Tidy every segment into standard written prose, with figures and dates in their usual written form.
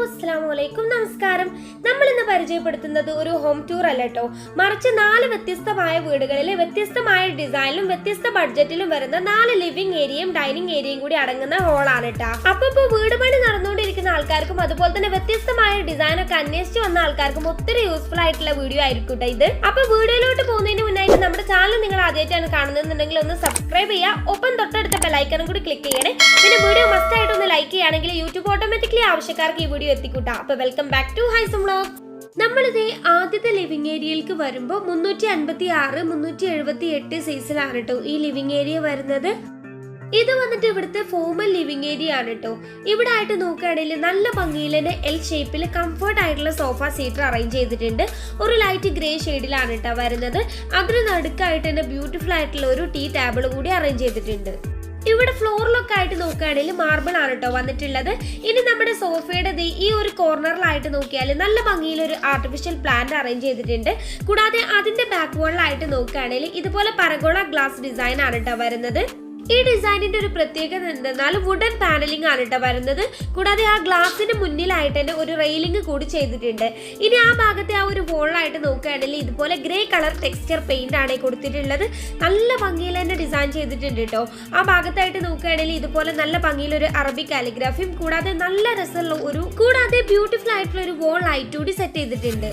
അസ്സലാമലൈക്കും നമസ്കാരം. നമ്മൾ ഇന്ന് പരിചയപ്പെടുത്തുന്നത് ഒരു ഹോം ടൂർ അല്ല കേട്ടോ, മറിച്ച് 4 വ്യത്യസ്തമായ വീടുകളിലെ വ്യത്യസ്തമായ ഡിസൈനിലും വ്യത്യസ്ത ബഡ്ജറ്റിലും വരുന്ന 4 ലിവിംഗ് ഏരിയയും ഡൈനിങ് ഏരിയയും കൂടി അടങ്ങുന്ന ഹോളാണ് കേട്ടോ. അപ്പൊ വീട് പണി നടന്നുകൊണ്ടിരിക്കുന്ന ആൾക്കാർക്കും അതുപോലെ തന്നെ വ്യത്യസ്തമായ ഡിസൈൻ ഒക്കെ അന്വേഷിച്ച് വന്ന ആൾക്കാർക്കും ഒത്തിരി യൂസ്ഫുൾ ആയിട്ടുള്ള വീഡിയോ ആയിരിക്കും ഇത്. അപ്പൊ വീഡിയോയിലോട്ട് പോകുന്നതിന് മുന്നായിട്ട് നമ്മുടെ ചാനൽ നിങ്ങൾ ആദ്യമായിട്ടാണ് കാണുന്നുണ്ടെങ്കിൽ ഒന്ന് സബ്സ്ക്രൈബ് ചെയ്യുക, ഒപ്പം തൊട്ടടുത്ത ബെല്ലൈക്കണും കൂടി ക്ലിക്ക് ചെയ്യണേ. പിന്നെ വീഡിയോ മസ്റ്റ് ആയിട്ട് ഒന്ന് ലൈക്ക് ചെയ്യുകയാണെങ്കിൽ യൂട്യൂബ് ഓട്ടോമാറ്റിക്കലി ആവശ്യക്കാർക്ക് ഈ വീഡിയോ എത്തിക്കൂട്ടാ. അപ്പൊ welcome back to Haisam vlog. നമ്മളിത് ആദ്യത്തെ ലിവിംഗ് ഏരിയയിലേക്ക് വരുമ്പോൾ 356, 378 സൈസിലാണ് കേട്ടോ ഈ ലിവിംഗ് ഏരിയ വരുന്നത്. ഇത് വന്നിട്ട് ഇവിടുത്തെ ഫോമൽ ലിവിംഗ് ഏരിയ ആണ് കേട്ടോ. ഇവിടെ ആയിട്ട് നോക്കുകയാണെങ്കിൽ നല്ല ഭംഗിയിൽ തന്നെ എൽ ഷേപ്പിൽ കംഫർട്ട് ആയിട്ടുള്ള സോഫ സീറ്റർ അറേഞ്ച് ചെയ്തിട്ടുണ്ട്. ഒരു ലൈറ്റ് ഗ്രേ ഷെയ്ഡിലാണ് കേട്ടോ വരുന്നത്. അതിന് നടുക്കായിട്ട് തന്നെ ബ്യൂട്ടിഫുൾ ആയിട്ടുള്ള ഒരു ടീ ടേബിൾ കൂടി അറേഞ്ച് ചെയ്തിട്ടുണ്ട്. ഇവിടെ ഫ്ലോറിലൊക്കെ ആയിട്ട് നോക്കുകയാണെങ്കിൽ മാർബിൾ ആണ് കേട്ടോ വന്നിട്ടുള്ളത്. ഇനി നമ്മുടെ സോഫയുടെ ഈ ഒരു കോർണറിലായിട്ട് നോക്കിയാൽ നല്ല ഭംഗിയിൽ ഒരു ആർട്ടിഫിഷ്യൽ പ്ലാന്റ് അറേഞ്ച് ചെയ്തിട്ടുണ്ട്. കൂടാതെ അതിന്റെ ബാക്ക് വാളിലായിട്ട് നോക്കുകയാണെങ്കിൽ ഇതുപോലെ പരഗോള ഗ്ലാസ് ഡിസൈൻ ആണ് കേട്ടോ വരുന്നത്. ഈ ഡിസൈനിന്റെ ഒരു പ്രത്യേകത എന്തെന്നാൽ വുഡൻ പാനലിംഗ് ആണ് കേട്ടോ വരുന്നത്. കൂടാതെ ആ ഗ്ലാസിന് മുന്നിലായിട്ട് തന്നെ ഒരു റെയിലിംഗ് കൂടി ചെയ്തിട്ടുണ്ട്. ഇനി ആ ഭാഗത്തെ ആ ഒരു വോളിലായിട്ട് നോക്കുകയാണെങ്കിൽ ഇതുപോലെ ഗ്രേ കളർ ടെക്സ്ചർ പെയിന്റ് ആണ് കൊടുത്തിട്ടുള്ളത്. നല്ല ഭംഗിയിൽ തന്നെ ഡിസൈൻ ചെയ്തിട്ടുണ്ട് കേട്ടോ. ആ ഭാഗത്തായിട്ട് നോക്കുകയാണെങ്കിൽ ഇതുപോലെ നല്ല ഭംഗിയിൽ ഒരു അറബിക് കാലിഗ്രാഫിയും കൂടാതെ നല്ല രസമുള്ള കൂടാതെ ബ്യൂട്ടിഫുൾ ആയിട്ടുള്ള ഒരു വോൾ ലൈറ്റ് കൂടി സെറ്റ് ചെയ്തിട്ടുണ്ട്.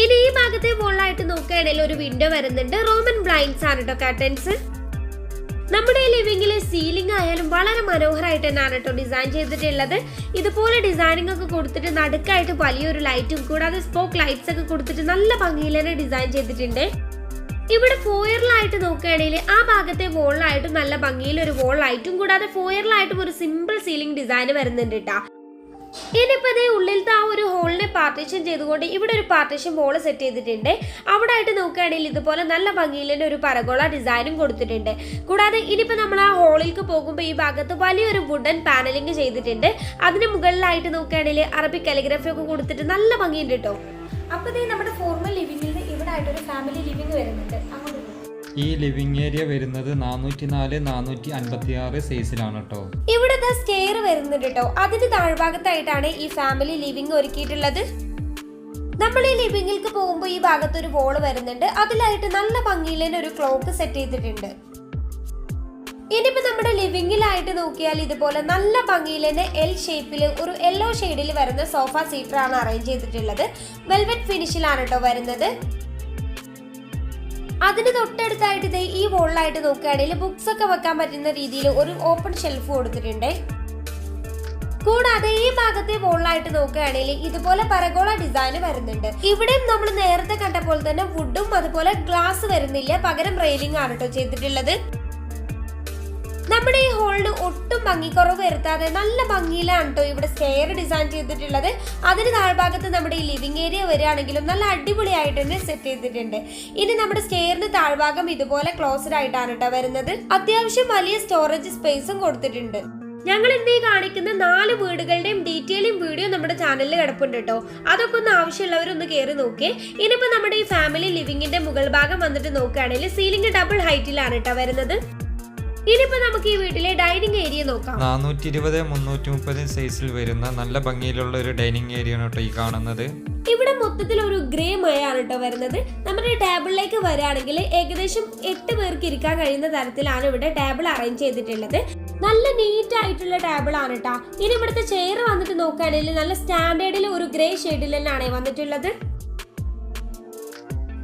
ഇനി ഈ ഭാഗത്തെ വോളായിട്ട് നോക്കുകയാണെങ്കിൽ ഒരു വിൻഡോ വരുന്നുണ്ട്. റോമൻ ബ്ലൈൻഡ്സ് ആണ് കേട്ടോ കർട്ടൻസ്. നമ്മുടെ ലിവിംഗിലെ സീലിംഗ് ആയാലും വളരെ മനോഹരമായിട്ട് തന്നെയാണ് കേട്ടോ ഡിസൈൻ ചെയ്തിട്ടുള്ളത്. ഇതുപോലെ ഡിസൈനിങ് ഒക്കെ കൊടുത്തിട്ട് നടുക്കായിട്ട് വലിയൊരു ലൈറ്റും കൂടാതെ സ്പോക്ക് ലൈറ്റ്സ് ഒക്കെ കൊടുത്തിട്ട് നല്ല ഭംഗിയിൽ തന്നെ ഡിസൈൻ ചെയ്തിട്ടുണ്ട്. ഇവിടെ ഫോയറിലായിട്ട് നോക്കുകയാണെങ്കിൽ ആ ഭാഗത്തെ വോളിലായിട്ടും നല്ല ഭംഗിയിൽ ഒരു വോൾ ലൈറ്റും കൂടാതെ ഫോയറിലായിട്ടും ഒരു സിമ്പിൾ സീലിംഗ് ഡിസൈൻ വരുന്നുണ്ട് കേട്ടോ. ഇനിയിപ്പോൾ ഇതേ ഉള്ളിലത്തെ ആ ഒരു ഹോളിനെ പാർട്ടീഷൻ ചെയ്തുകൊണ്ട് ഇവിടെ ഒരു പാർട്ടീഷൻ വോള് സെറ്റ് ചെയ്തിട്ടുണ്ട്. അവിടെ ആയിട്ട് നോക്കുകയാണെങ്കിൽ ഇതുപോലെ നല്ല ഭംഗിയിൽ തന്നെ ഒരു പരഗോള ഡിസൈനും കൊടുത്തിട്ടുണ്ട്. കൂടാതെ ഇനിയിപ്പോൾ നമ്മൾ ആ ഹോളിലേക്ക് പോകുമ്പോൾ ഈ ഭാഗത്ത് വലിയൊരു വുഡൻ പാനലിംഗ് ചെയ്തിട്ടുണ്ട്. അതിന് മുകളിലായിട്ട് നോക്കുകയാണെങ്കിൽ അറബിക് കാലിഗ്രാഫി ഒക്കെ കൊടുത്തിട്ട് നല്ല ഭംഗിയുണ്ട് കേട്ടോ. അപ്പോൾ ഇതേ നമ്മുടെ ഫോർമൽ ലിവിംഗിൽ ഇവിടെ ആയിട്ടൊരു ഫാമിലി ലിവിംഗ് വരുന്നുണ്ട്. ഈ ലിവിംഗ് ഏരിയ വരുന്നത് 404, 456 സൈസിലാണ് കേട്ടോ. ഇവിടെ സ്റ്റെയർ വരുന്നുണ്ട് കേട്ടോ. അതിന് താഴ്ഭാഗത്തായിട്ടാണ് ഈ ഫാമിലി ലിവിംഗ് ഒരുക്കിയിട്ടുള്ളത്. നമ്മൾ ഈ ലിവിംഗിലേക്ക് പോകുമ്പോൾ ഈ ഭാഗത്ത് ഒരു വോള് വരുന്നുണ്ട്. അതിലായിട്ട് നല്ല ഭംഗിയിൽ തന്നെ ഒരു ക്ലോക്ക് സെറ്റ് ചെയ്തിട്ടുണ്ട്. ഇനിയിപ്പോൾ നമ്മുടെ ലിവിംഗിലായിട്ട് നോക്കിയാൽ ഇതുപോലെ നല്ല ഭംഗിയിൽ തന്നെ എൽ ഷേപ്പിൽ ഒരു യെല്ലോ ഷെയ്ഡിൽ വരുന്ന സോഫ സീറ്റർ ആണ് അറേഞ്ച് ചെയ്തിട്ടുള്ളത്. വെൽവെറ്റ് ഫിനിഷിലാണ് കേട്ടോ വരുന്നത്. അതിന് തൊട്ടടുത്തായിട്ട് ഇതേ ഈ വോളിലായിട്ട് നോക്കുകയാണെങ്കിൽ ബുക്സ് ഒക്കെ വെക്കാൻ പറ്റുന്ന രീതിയിൽ ഒരു ഓപ്പൺ ഷെൽഫ് കൊടുത്തിട്ടുണ്ട്. കൂടാതെ ഈ ഭാഗത്തെ വോളിലായിട്ട് നോക്കുകയാണെങ്കിൽ ഇതുപോലെ പരഗോള ഡിസൈൻ വരുന്നുണ്ട്. ഇവിടെയും നമ്മൾ നേരത്തെ കണ്ട പോലെ തന്നെ വുഡും അതുപോലെ ഗ്ലാസ് വരുന്നില്ല, പകരം റെയിലിംഗ് ആണ് കേട്ടോ ചെയ്തിട്ടുള്ളത്. നമ്മുടെ ഈ ഹോളിന് ഒട്ടും ഭംഗിക്കുറവ് വരുത്താതെ നല്ല ഭംഗിയിലാണ് കേട്ടോ ഇവിടെ സ്റ്റെയർ ഡിസൈൻ ചെയ്തിട്ടുള്ളത്. അതിന് താഴ്ഭാഗത്ത് നമ്മുടെ ഈ ലിവിംഗ് ഏരിയ വരികയാണെങ്കിലും നല്ല അടിപൊളിയായിട്ട് തന്നെ സെറ്റ് ചെയ്തിട്ടുണ്ട്. ഇനി നമ്മുടെ സ്റ്റെയറിന് താഴ്ഭാഗം ഇതുപോലെ ക്ലോസ്ഡ് ആയിട്ടാണ് കേട്ടോ വരുന്നത്. അത്യാവശ്യം വലിയ സ്റ്റോറേജ് സ്പേസും കൊടുത്തിട്ടുണ്ട്. ഞങ്ങൾ ഇന്ന് ഈ കാണിക്കുന്ന 4 വീടുകളുടെയും ഡീറ്റെയിലിംഗ് വീഡിയോ നമ്മുടെ ചാനലിൽ കിടപ്പുണ്ട് കേട്ടോ. അതൊക്കെ ഒന്ന് ആവശ്യമുള്ളവരൊന്ന് കയറി നോക്കിയേ. ഇനിയിപ്പോൾ നമ്മുടെ ഈ ഫാമിലി ലിവിംഗിന്റെ മുകൾ ഭാഗം വന്നിട്ട് നോക്കുകയാണെങ്കിൽ സീലിംഗ് ഡബിൾ ഹൈറ്റിലാണ് കേട്ടോ വരുന്നത്. ഇനിയിപ്പോ നമുക്ക് ഈ വീട്ടിലെ ഡൈനിങ് ഏരിയ നോക്കാം. 420, 330 സൈസിൽ വരുന്ന നല്ല ഭംഗിയിലുള്ള ഒരു ഡൈനിങ് ഏരിയ ആണ് കേട്ടോ ഈ കാണുന്നത്. ഇവിടെ മൊത്തത്തിൽ ഒരു ഗ്രേ മയാണ് കേട്ടോ വരുന്നത്. നമ്മുടെ ടേബിളിലേക്ക് വരികയാണെങ്കിൽ ഏകദേശം 8 പേർക്ക് ഇരിക്കാൻ കഴിയുന്ന തരത്തിലാണ് ഇവിടെ ടേബിൾ അറേഞ്ച് ചെയ്തിട്ടുള്ളത്. നല്ല നീറ്റ് ആയിട്ടുള്ള ടേബിൾ ആണ് കേട്ടോ. ഇനി ഇവിടുത്തെ ചെയർ വന്നിട്ട് നോക്കുകയാണെങ്കിൽ നല്ല സ്റ്റാൻഡേർഡിൽ ഒരു ഗ്രേ ഷെയ്ഡിൽ തന്നെയാണ് വന്നിട്ടുള്ളത്.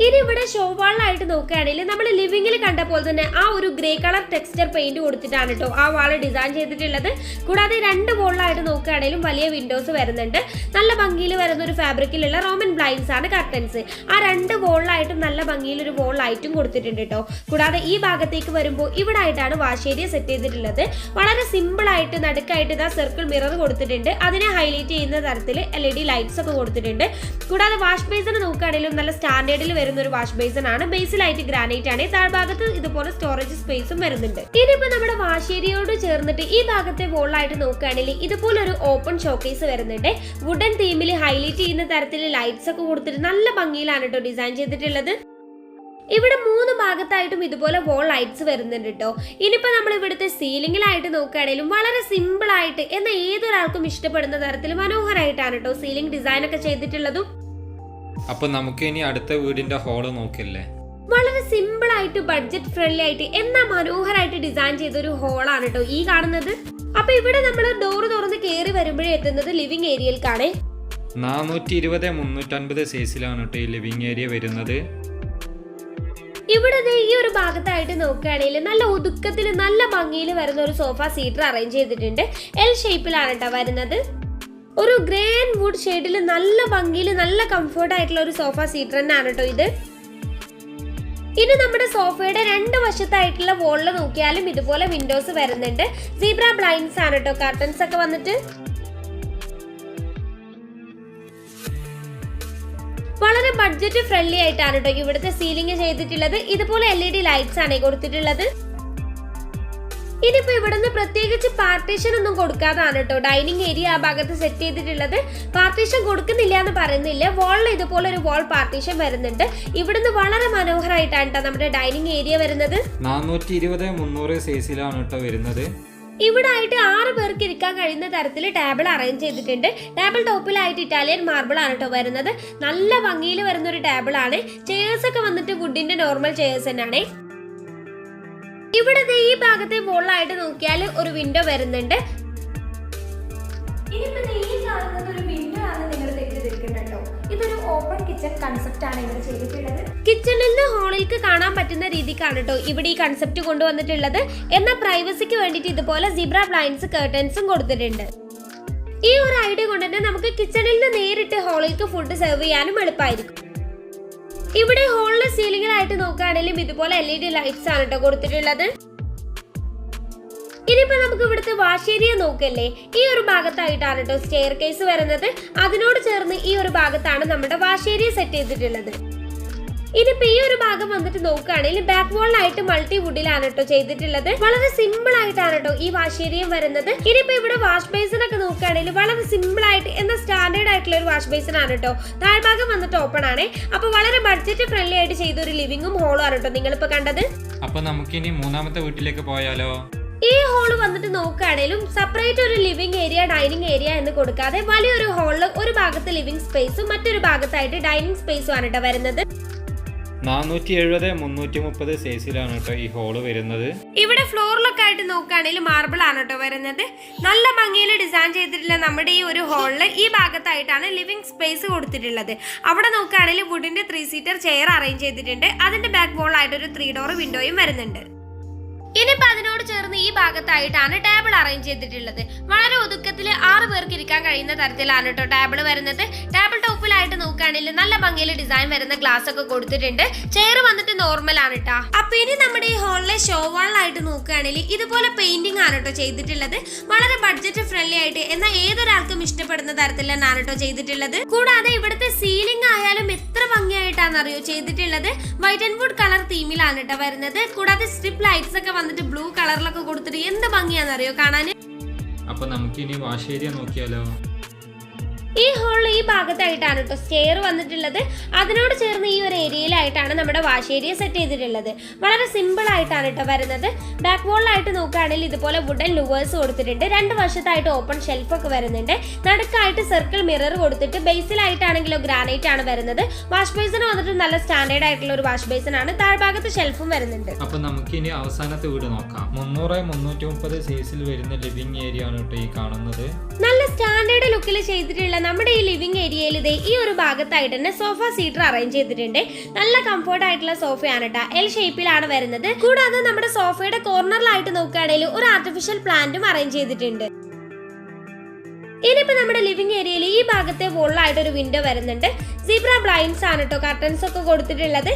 ഇനി ഇവിടെ ഷോവാളിലായിട്ട് നോക്കുകയാണെങ്കിൽ നമ്മൾ ലിവിംഗിൽ കണ്ട പോലെ തന്നെ ആ ഒരു ഗ്രേ കളർ ടെക്സ്ചർ പെയിന്റ് കൊടുത്തിട്ടാണ് കേട്ടോ ആ വാള് ഡിസൈൻ ചെയ്തിട്ടുള്ളത്. കൂടാതെ 2 വോളിലായിട്ട് നോക്കുകയാണെങ്കിലും വലിയ വിൻഡോസ് വരുന്നുണ്ട്. നല്ല ഭംഗിയിൽ വരുന്ന ഒരു ഫാബ്രിക്കിലുള്ള റോമൻ ബ്ലൈൻഡ്സ് ആണ് കർട്ടൻസ്. ആ 2 വോളിലായിട്ടും നല്ല ഭംഗിയിൽ ഒരു വോൾ ലൈറ്റും കൊടുത്തിട്ടുണ്ട് കേട്ടോ. കൂടാതെ ഈ ഭാഗത്തേക്ക് വരുമ്പോൾ ഇവിടെ ആയിട്ടാണ് വാഷ് ഏരിയ സെറ്റ് ചെയ്തിട്ടുള്ളത്. വളരെ സിമ്പിൾ ആയിട്ട് നടുക്കായിട്ട് ഇതാ സർക്കിൾ മിറർ കൊടുത്തിട്ടുണ്ട്. അതിനെ ഹൈലൈറ്റ് ചെയ്യുന്ന തരത്തിൽ LED ലൈറ്റ്സ് ഒക്കെ കൊടുത്തിട്ടുണ്ട്. കൂടാതെ വാഷ് ബേസിന് നോക്കുകയാണെങ്കിലും നല്ല സ്റ്റാൻഡേർഡിൽ വരുന്ന ഒരു വാഷ് ബേസിൻ ആണ്. ബേസിലായിട്ട് ഗ്രാനൈറ്റ് ആണ്. താഴ്ഭാഗത്ത് ഇതുപോലെ സ്റ്റോറേജ് സ്പേസും വരുന്നുണ്ട്. ഇനിയിപ്പോ നമ്മുടെ വാഷ് ഏരിയയോട് ചേർന്നിട്ട് ഈ ഭാഗത്തെ വോളായിട്ട് നോക്കുകയാണെങ്കിൽ ഇതുപോലെ ഒരു ഓപ്പൺ ഷോക്കേസ് വരുന്നുണ്ട്. വുഡൻ തീമിൽ ഹൈലൈറ്റ് ചെയ്യുന്ന തരത്തിൽ ലൈറ്റ്സ് ഒക്കെ കൊടുത്തിട്ട് നല്ല ഭംഗിയിലാണ് കേട്ടോ ഡിസൈൻ ചെയ്തിട്ടുള്ളത്. ഇവിടെ 3 ഭാഗത്തായിട്ടും ഇതുപോലെ വോൾ ലൈറ്റ്സ് വരുന്നുണ്ട് കേട്ടോ. ഇനിയിപ്പോൾ നമ്മൾ ഇവിടുത്തെ സീലിംഗിലായിട്ട് നോക്കുകയാണെങ്കിലും വളരെ സിമ്പിൾ ആയിട്ട് എന്നാൽ ഏതൊരാൾക്കും ഇഷ്ടപ്പെടുന്ന തരത്തിൽ മനോഹരമായിട്ടാണ് കേട്ടോ സീലിംഗ് ഡിസൈൻ ഒക്കെ ചെയ്തിട്ടുള്ളതും. അപ്പോൾ നമുക്ക് ഇനി അടുത്ത വീടിന്റെ ഹോള് നോക്കില്ലേ. വളരെ സിമ്പിൾ ആയിട്ട് ബഡ്ജറ്റ് ഫ്രണ്ട്ലി ആയിട്ട് എന്നാൽ മനോഹരമായിട്ട് ഡിസൈൻ ചെയ്തൊരു ഹോളാണ് കേട്ടോ ഈ കാണുന്നത്. അപ്പൊ ഇവിടെ നമ്മൾ ഡോറ് തുറന്ന് കയറി വരുമ്പോഴേ എത്തുന്നത് ലിവിംഗ് ഏരിയയിലേക്കാണ്. 420x350 സൈസിലാണ് കേട്ടോ ഈ ലിവിംഗ് ഏരിയ വരുന്നത്. ഇവിടെ ഈ ഒരു ഭാഗത്തായിട്ട് നോക്കുകയാണെങ്കിൽ നല്ല ഒതുക്കത്തിൽ നല്ല ഭംഗിയിൽ വരുന്ന ഒരു സോഫ സീറ്റർ അറേഞ്ച് ചെയ്തിട്ടുണ്ട്. എൽ ഷേപ്പിലാണ് കേട്ടോ വരുന്നത്. ഒരു ഗ്രേ ആൻഡ് വുഡ് ഷെയ്ഡിൽ നല്ല ഭംഗിയിൽ നല്ല കംഫർട്ട് ആയിട്ടുള്ള ഒരു സോഫ സീറ്റർ തന്നെയാണ് കേട്ടോ ഇത്. ഇനി നമ്മുടെ സോഫയുടെ 2 വശത്തായിട്ടുള്ള വോളിൽ നോക്കിയാലും ഇതുപോലെ വിൻഡോസ് വരുന്നുണ്ട്. സീബ്ര ബ്ലൈൻഡ്സ് ആണ് കേട്ടോ കർട്ടൻസ് ഒക്കെ വന്നിട്ട്. വളരെ ബഡ്ജറ്റ് ഫ്രണ്ട്ലി ആയിട്ടാണ് കേട്ടോ ഇവിടുത്തെ സീലിംഗ് ചെയ്തിട്ടുള്ളത്. ഇതുപോലെ LED ലൈറ്റ്സ് ആണ് കൊടുത്തിട്ടുള്ളത്. ഇനിയിപ്പോ ഇവിടുന്ന് പ്രത്യേകിച്ച് പാർട്ടീഷൻ ഒന്നും കൊടുക്കാതാണ് കേട്ടോ ഡൈനിങ് ഏരിയ ആ ഭാഗത്ത് സെറ്റ് ചെയ്തിട്ടുള്ളത്. പാർട്ടീഷൻ കൊടുക്കുന്നില്ല എന്ന് പറയുന്നില്ല, വാളിൽ ഇതുപോലെ ഒരു വാൾ പാർട്ടീഷൻ വരുന്നുണ്ട്. ഇവിടുന്ന് വളരെ മനോഹരമായിട്ടാണ് കേട്ടോ നമ്മുടെ ഡൈനിങ് ഏരിയ വരുന്നത്. 420x300 സൈസിലാണ് കേട്ടോ വരുന്നത്. ഇവിടെ ആയിട്ട് 6 പേർക്ക് ഇരിക്കാൻ കഴിയുന്ന തരത്തിൽ ടേബിൾ അറേഞ്ച് ചെയ്തിട്ടുണ്ട്. ടേബിൾ ടോപ്പിലായിട്ട് ഇറ്റാലിയൻ മാർബിൾ ആണ് കേട്ടോ വരുന്നത്. നല്ല ഭംഗിയിൽ വരുന്ന ഒരു ടേബിൾ ആണ്. ചെയേഴ്സ് ഒക്കെ വന്നിട്ട് വുഡിന്റെ നോർമൽ ചെയേഴ്സ് തന്നെയാണ്. ഇവിടെ ഈ ഭാഗത്തെ വോളായിട്ട് നോക്കിയാൽ ഒരു വിൻഡോ വരുന്നുണ്ട്. ഇതൊരു ഓപ്പൺ കിച്ചൺ കൺസെപ്റ്റ് ആണ് ഇവിടെ ചെയ്തിട്ടുള്ളത്. കിച്ചണിൽ നിന്ന് ഹാളിലേക്ക് കാണാൻ പറ്റുന്ന രീതിക്കാണ് കേട്ടോ ഇവിടെ ഈ കൺസെപ്റ്റ് കൊണ്ടുവന്നിട്ടുള്ളത്. എന്നാൽ പ്രൈവസിക്ക് വേണ്ടിയിട്ട് ഇതുപോലെ സീബ്ര ബ്ലൈൻഡ്സ് കർട്ടൻസും കൊടുത്തിട്ടുണ്ട്. ഈ ഒരു ഐഡിയ കൊണ്ട് തന്നെ നമുക്ക് കിച്ചണിൽ നിന്ന് നേരിട്ട് ഹാളിലേക്ക് ഫുഡ് സെർവ് ചെയ്യാനും എളുപ്പമായിരിക്കും. ഇവിടെ ഹോളിലെ സീലിംഗിലായിട്ട് നോക്കുകയാണെങ്കിലും ഇതുപോലെ LED ലൈറ്റ്സ് ആണ് കേട്ടോ കൊടുത്തിട്ടുള്ളത്. ഇനിയിപ്പോ നമുക്ക് ഇവിടുത്തെ വാഷ് ഏരിയ നോക്കല്ലേ. ഈ ഒരു ഭാഗത്തായിട്ടാണ് കേട്ടോ സ്റ്റെയർ കേസ് വരുന്നത്. അതിനോട് ചേർന്ന് ഈ ഒരു ഭാഗത്താണ് നമ്മുടെ വാഷ് ഏരിയ സെറ്റ് ചെയ്തിട്ടുള്ളത്. ഇനിയിപ്പോ ഈ ഒരു ഭാഗം വന്നിട്ട് നോക്കുകയാണെങ്കിൽ ബാക്ക് വാളിലായിട്ട് മൾട്ടി വുഡിലാണ് കേട്ടോ ചെയ്തിട്ടുള്ളത്. വളരെ സിമ്പിൾ ആയിട്ടാണ് കേട്ടോ ഈ വാഷ് ഏരിയ വരുന്നത്. ഇനിയിപ്പോ ഇവിടെ വാഷ് ബേസിൻ ഒക്കെ നോക്കുകയാണെങ്കിൽ വളരെ സിമ്പിൾ ആയിട്ട് എന്നാൽ സ്റ്റാൻഡേർഡ് ആയിട്ടുള്ള ഒരു വാഷ് ബേസിൻ ആണ് കേട്ടോ. താഴ്ഭാഗം വന്നിട്ട് ഓപ്പൺ ആണ്. അപ്പൊ വളരെ ബഡ്ജറ്റ് ഫ്രണ്ട്ലി ആയിട്ട് ചെയ്ത ഒരു ലിവിംഗും ഹോളും ആണ് കേട്ടോ നിങ്ങളിപ്പോ കണ്ടത്. അപ്പൊ നമുക്കിനി മൂന്നാമത്തെ വീട്ടിലേക്ക് പോയാലോ. ഈ ഹോള് വന്നിട്ട് നോക്കുകയാണെങ്കിലും സെപ്പറേറ്റ് ഒരു ലിവിംഗ് ഏരിയ ഡൈനിങ് ഏരിയ എന്ന് കൊടുക്കാതെ വലിയൊരു ഹോളില് ഒരു ഭാഗത്ത് ലിവിംഗ് സ്പേസും മറ്റൊരു ഭാഗത്തായിട്ട് ഡൈനിങ് സ്പേസും ആണ് കേട്ടോ വരുന്നത്. 470x330 സൈസിലാണ് കേട്ടോ ഈ ഹോള് വരുന്നത്. ഇവിടെ ഫ്ലോറിലൊക്കെ ആയിട്ട് നോക്കുകയാണെങ്കിൽ മാർബിൾ ആണ് കേട്ടോ വരുന്നത്. നല്ല ഭംഗിയിൽ ഡിസൈൻ ചെയ്തിട്ടുള്ള നമ്മുടെ ഈ ഒരു ഹോളില് ഈ ഭാഗത്തായിട്ടാണ് ലിവിംഗ് സ്പേസ് കൊടുത്തിട്ടുള്ളത്. അവിടെ നോക്കുകയാണെങ്കിൽ വുഡിന്റെ 3 സീറ്റർ ചെയർ അറേഞ്ച് ചെയ്തിട്ടുണ്ട്. അതിന്റെ ബാക്ക് വോൾ ആയിട്ട് ഒരു 3 ഡോർ വിൻഡോയും വരുന്നുണ്ട്. ഇനിയിപ്പോ അതിനോട് ചേർന്ന് ഈ ഭാഗത്തായിട്ടാണ് ടേബിൾ അറേഞ്ച് ചെയ്തിട്ടുള്ളത്. വളരെ ഒതുക്കത്തിൽ 6 പേർക്ക് ഇരിക്കാൻ കഴിയുന്ന തരത്തിലാണ് കേട്ടോ ടേബിൾ വരുന്നത്. ടേബിൾ ടോപ്പിലായിട്ട് നോക്കുകയാണെങ്കിൽ നല്ല ഭംഗിയിൽ ഡിസൈൻ വരുന്ന ഗ്ലാസ് ഒക്കെ കൊടുത്തിട്ടുണ്ട്. ചെയർ വന്നിട്ട് നോർമൽ ആണ് കേട്ടോ. അപ്പൊ ഇനി നമ്മുടെ ഈ ഹോളിലെ ഷോ വാളിലായിട്ട് നോക്കുകയാണെങ്കിൽ ഇതുപോലെ പെയിന്റിംഗ് ആണ് കേട്ടോ ചെയ്തിട്ടുള്ളത്. വളരെ ബഡ്ജറ്റ് ഫ്രണ്ട്ലി ആയിട്ട് എന്നാൽ ഏതൊരാൾക്കും ഇഷ്ടപ്പെടുന്ന തരത്തിൽ തന്നെയാണ് കേട്ടോ ചെയ്തിട്ടുള്ളത്. കൂടാതെ ഇവിടുത്തെ സീലിംഗ് ആയാലും എത്ര ഭംഗിയായിട്ടാണെന്നറിയോ ചെയ്തിട്ടുള്ളത്. വൈറ്റ് ആൻഡ് വുഡ് കളർ തീമിലാണ് കേട്ടോ വരുന്നത്. കൂടാതെ സ്ട്രിപ്പ് ലൈറ്റ്സ് ഒക്കെ വന്നിട്ട് ബ്ലൂ കളറിലൊക്കെ കൊടുത്തിട്ട് എന്ത് ഭംഗിയാണെന്നറിയോ കാണാൻ. അപ്പൊ നമുക്ക് ഇനി വാഷ് ഏരിയ നോക്കിയാലോ. ഈ ഹോളിൽ ഈ ഭാഗത്തായിട്ടാണ് കേട്ടോ സ്റ്റെയർ വന്നിട്ടുള്ളത്. അതിനോട് ചേർന്ന് ഈ ഒരു ഏരിയയിലായിട്ടാണ് നമ്മുടെ വാഷ് ഏരിയ സെറ്റ് ചെയ്തിട്ടുള്ളത്. വളരെ സിമ്പിൾ ആയിട്ടാണ് കേട്ടോ വരുന്നത്. ബാക്ക് വോളിലായിട്ട് നോക്കുകയാണെങ്കിൽ ഇതുപോലെ വുഡൻ ലൂവേഴ്സ് കൊടുത്തിട്ടുണ്ട്. 2 വശത്തായിട്ട് ഓപ്പൺ ഷെൽഫ് ഒക്കെ വരുന്നുണ്ട്. നടുക്കായിട്ട് സർക്കിൾ മിറർ കൊടുത്തിട്ട് ബേസിലായിട്ടാണെങ്കിലോ ഗ്രാനൈറ്റ് ആണ് വരുന്നത്. വാഷ് ബേസിന് വന്നിട്ട് നല്ല സ്റ്റാൻഡേർഡ് ആയിട്ടുള്ള ഒരു വാഷ് ബേസിൻ ആണ്. താഴ്ഭാഗത്ത് ഷെൽഫും വരുന്നുണ്ട്. അപ്പൊ നമുക്ക് ഇനി അവസാനത്തെ വീട് നോക്കാം. 300x330 സൈസിൽ വരുന്ന ലിവിംഗ് ഏരിയ ആണ് കേട്ടോ ഈ കാണുന്നത്. നല്ല സ്റ്റാൻഡേർഡ് ലുക്കിൽ ചെയ്തിട്ടുള്ള നമ്മുടെ ഈ ലിവിംഗ് ഏരിയയിൽ ഈ ഒരു ഭാഗത്തായിട്ട് തന്നെ സോഫ സീറ്റർ അറേഞ്ച് ചെയ്തിട്ടുണ്ട്. നല്ല കംഫർട്ട് ആയിട്ടുള്ള സോഫയാണ് കേട്ടോ. എൽ ഷേപ്പിലാണ് വരുന്നത്. കൂടാതെ നമ്മുടെ സോഫയുടെ കോർണറിലായിട്ട് നോക്കുകയാണെങ്കിൽ ഒരു ആർട്ടിഫിഷ്യൽ പ്ലാന്റും അറേഞ്ച് ചെയ്തിട്ടുണ്ട്. ഇനിയിപ്പോ നമ്മുടെ ലിവിംഗ് ഏരിയയിൽ ഈ ഭാഗത്തെ വോളിലായിട്ട് ഒരു വിൻഡോ വരുന്നുണ്ട്. സീബ്ര ബ്ലൈൻഡ്സ് ആണ് കേട്ടോ കർട്ടൻസ് ഒക്കെ കൊടുത്തിട്ടുള്ളത്.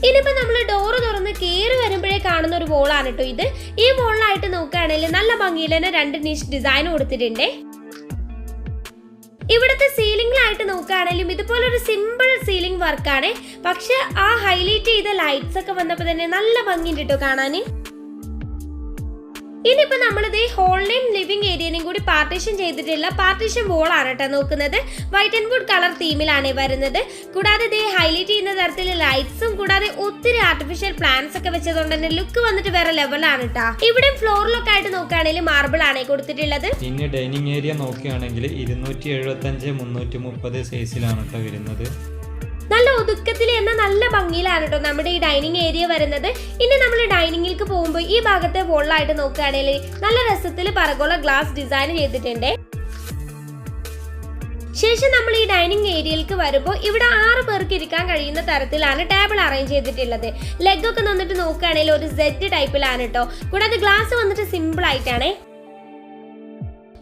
ഇനിയിപ്പോ നമ്മൾ ഡോറ് തുറന്ന് കയറി വരുമ്പോഴേ കാണുന്ന ഒരു വോളാണ് കേട്ടോ ഇത്. ഈ വോളിലായിട്ട് നോക്കുകയാണെങ്കിൽ നല്ല ഭംഗിയിൽ തന്നെ 2 നിഷ് ഡിസൈൻ കൊടുത്തിട്ടുണ്ട്. ഇവിടുത്തെ സീലിംഗിലായിട്ട് നോക്കുകയാണെങ്കിലും ഇതുപോലെ ഒരു സിമ്പിൾ സീലിംഗ് വർക്കാണ്. പക്ഷെ ആ ഹൈലൈറ്റ് ചെയ്ത ലൈറ്റ്സ് ഒക്കെ വന്നപ്പോൾ തന്നെ നല്ല ഭംഗിയുണ്ട് കേട്ടോ കാണാൻ. ഇനിയിപ്പോ നമ്മളിത് ഹോളിനെയും ലിവിംഗ് ഏരിയനെയും കൂടി പാർട്ടീഷൻ ചെയ്തിട്ടുള്ള പാർട്ടീഷൻ വോൾ ആണ് കേട്ടോ നോക്കുന്നത്. വൈറ്റ് ആൻഡ് വുഡ് കളർ തീമിലാണ് വരുന്നത്. കൂടാതെ ഇത് ഹൈലൈറ്റ് ചെയ്യുന്ന തരത്തിൽ ലൈറ്റ്സും കൂടാതെ ഒത്തിരി ആർട്ടിഫിഷ്യൽ പ്ലാന്റ്സ് ഒക്കെ വെച്ചതുകൊണ്ട് തന്നെ ലുക്ക് വന്നിട്ട് വേറെ ലെവലാണ് കേട്ടോ. ഇവിടെ ഫ്ലോറിലൊക്കെ ആയിട്ട് നോക്കുകയാണെങ്കിൽ മാർബിൾ ആണ് കൊടുത്തിട്ടുള്ളത്. പിന്നെ ഡൈനിങ് ഏരിയ നോക്കുകയാണെങ്കിൽ 275-330 സൈസിലാണ് കേട്ടോ വരുന്നത്. നല്ല ഒതുക്കത്തിൽ എന്ന നല്ല ഭംഗിയിലാണ് കേട്ടോ നമ്മുടെ ഈ ഡൈനിങ് ഏരിയ വരുന്നത്. ഇനി നമ്മൾ ഡൈനിങ്ങിലേക്ക് പോകുമ്പോൾ ഈ ഭാഗത്തെ വോളായിട്ട് നോക്കുകയാണെങ്കിൽ നല്ല രസത്തിൽ പറഗോള ഗ്ലാസ് ഡിസൈൻ ചെയ്തിട്ടുണ്ട്. ശേഷം നമ്മൾ ഈ ഡൈനിങ് ഏരിയയിലേക്ക് വരുമ്പോൾ ഇവിടെ 6 പേർക്ക് ഇരിക്കാൻ കഴിയുന്ന തരത്തിലാണ് ടേബിൾ അറേഞ്ച് ചെയ്തിട്ടുള്ളത്. ലെഗ് ഒക്കെ വന്നിട്ട് നോക്കുകയാണെങ്കിൽ ഒരു സെറ്റ് ടൈപ്പിലാണ് കേട്ടോ. കൂടാതെ ഗ്ലാസ് വന്നിട്ട് സിമ്പിൾ ആയിട്ടാണ്.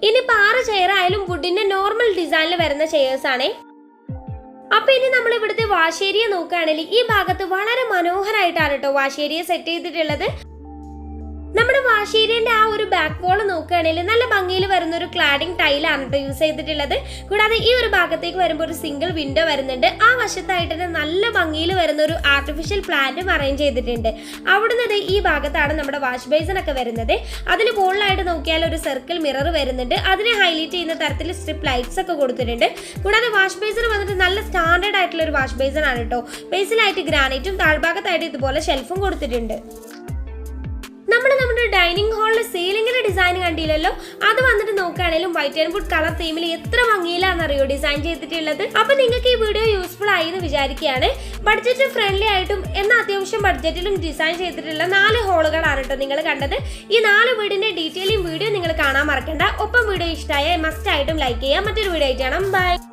ഇനിയിപ്പോൾ 6 ചെയർ ആയാലും വുഡിന്റെ നോർമൽ ഡിസൈനിൽ വരുന്ന ചെയേഴ്സ് ആണ്. അപ്പൊ ഇനി നമ്മൾ ഇവിടുത്തെ വാഷ് ഏരിയ നോക്കുകയാണെങ്കിൽ ഈ ഭാഗത്ത് വളരെ മനോഹരമായിട്ടാണ് കേട്ടോ വാഷ് ഏരിയ സെറ്റ് ചെയ്തിട്ടുള്ളത്. നമ്മുടെ വാഷ് ഏരിയന്റെ ആ ഒരു ബാക്ക് വോൾ നോക്കുകയാണെങ്കിൽ നല്ല ഭംഗിയിൽ വരുന്ന ഒരു ക്ലാഡിംഗ് ടൈലാണ് കേട്ടോ യൂസ് ചെയ്തിട്ടുള്ളത്. കൂടാതെ ഈ ഒരു ഭാഗത്തേക്ക് വരുമ്പോൾ ഒരു സിംഗിൾ വിൻഡോ വരുന്നുണ്ട്. ആ വശത്തായിട്ട് തന്നെ നല്ല ഭംഗിയിൽ വരുന്ന ഒരു ആർട്ടിഫിഷ്യൽ പ്ലാന്റും അറേഞ്ച് ചെയ്തിട്ടുണ്ട്. അവിടുന്ന് ഈ ഭാഗത്താണ് നമ്മുടെ വാഷ് ബേസിൻ ഒക്കെ വരുന്നത്. അതിന് മുകളിലായിട്ട് നോക്കിയാൽ ഒരു സർക്കിൾ മിറർ വരുന്നുണ്ട്. അതിനെ ഹൈലൈറ്റ് ചെയ്യുന്ന തരത്തിൽ സ്ട്രിപ്പ് ലൈറ്റ്സ് ഒക്കെ കൊടുത്തിട്ടുണ്ട്. കൂടാതെ വാഷ് ബേസിൻ വന്നിട്ട് നല്ല സ്റ്റാൻഡേർഡ് ആയിട്ടുള്ള ഒരു വാഷ് ബേസിൻ ആണ് കേട്ടോ. ബേസിലായിട്ട് ഗ്രാനൈറ്റും താഴ്ഭാഗത്തായിട്ട് ഇതുപോലെ ഷെൽഫും കൊടുത്തിട്ടുണ്ട്. നമ്മൾ നമ്മുടെ ഡൈനിങ് ഹാളിലെ സീലിംഗിന്റെ ഡിസൈൻ കണ്ടില്ലല്ലോ, അത് വന്നിട്ട് നോക്കുകയാണെങ്കിലും വൈറ്റ് ആൻഡ് വുഡ് കളർ തീമിൽ എത്ര ഭംഗിയിലാണെന്നറിയോ ഡിസൈൻ ചെയ്തിട്ടുള്ളത്. അപ്പൊ നിങ്ങൾക്ക് ഈ വീഡിയോ യൂസ്ഫുൾ ആയി എന്ന് വിചാരിക്കുകയാണ്. ബഡ്ജറ്റ് ഫ്രണ്ട്ലി ആയിട്ടും എന്നാൽ അത്യാവശ്യം ബഡ്ജറ്റിലും ഡിസൈൻ ചെയ്തിട്ടുള്ള 4 ഹോളുകളാണ് കേട്ടോ നിങ്ങൾ കണ്ടത്. ഈ 4 വീടിന്റെ ഡീറ്റെയിലിംഗ് വീഡിയോ നിങ്ങൾ കാണാൻ മറക്കണ്ട. ഒപ്പം വീഡിയോ ഇഷ്ടമായ മസ്റ്റ് ആയിട്ടും ലൈക്ക് ചെയ്യാം. മറ്റൊരു വീഡിയോ ആയിട്ട് കാണാം. ബൈ.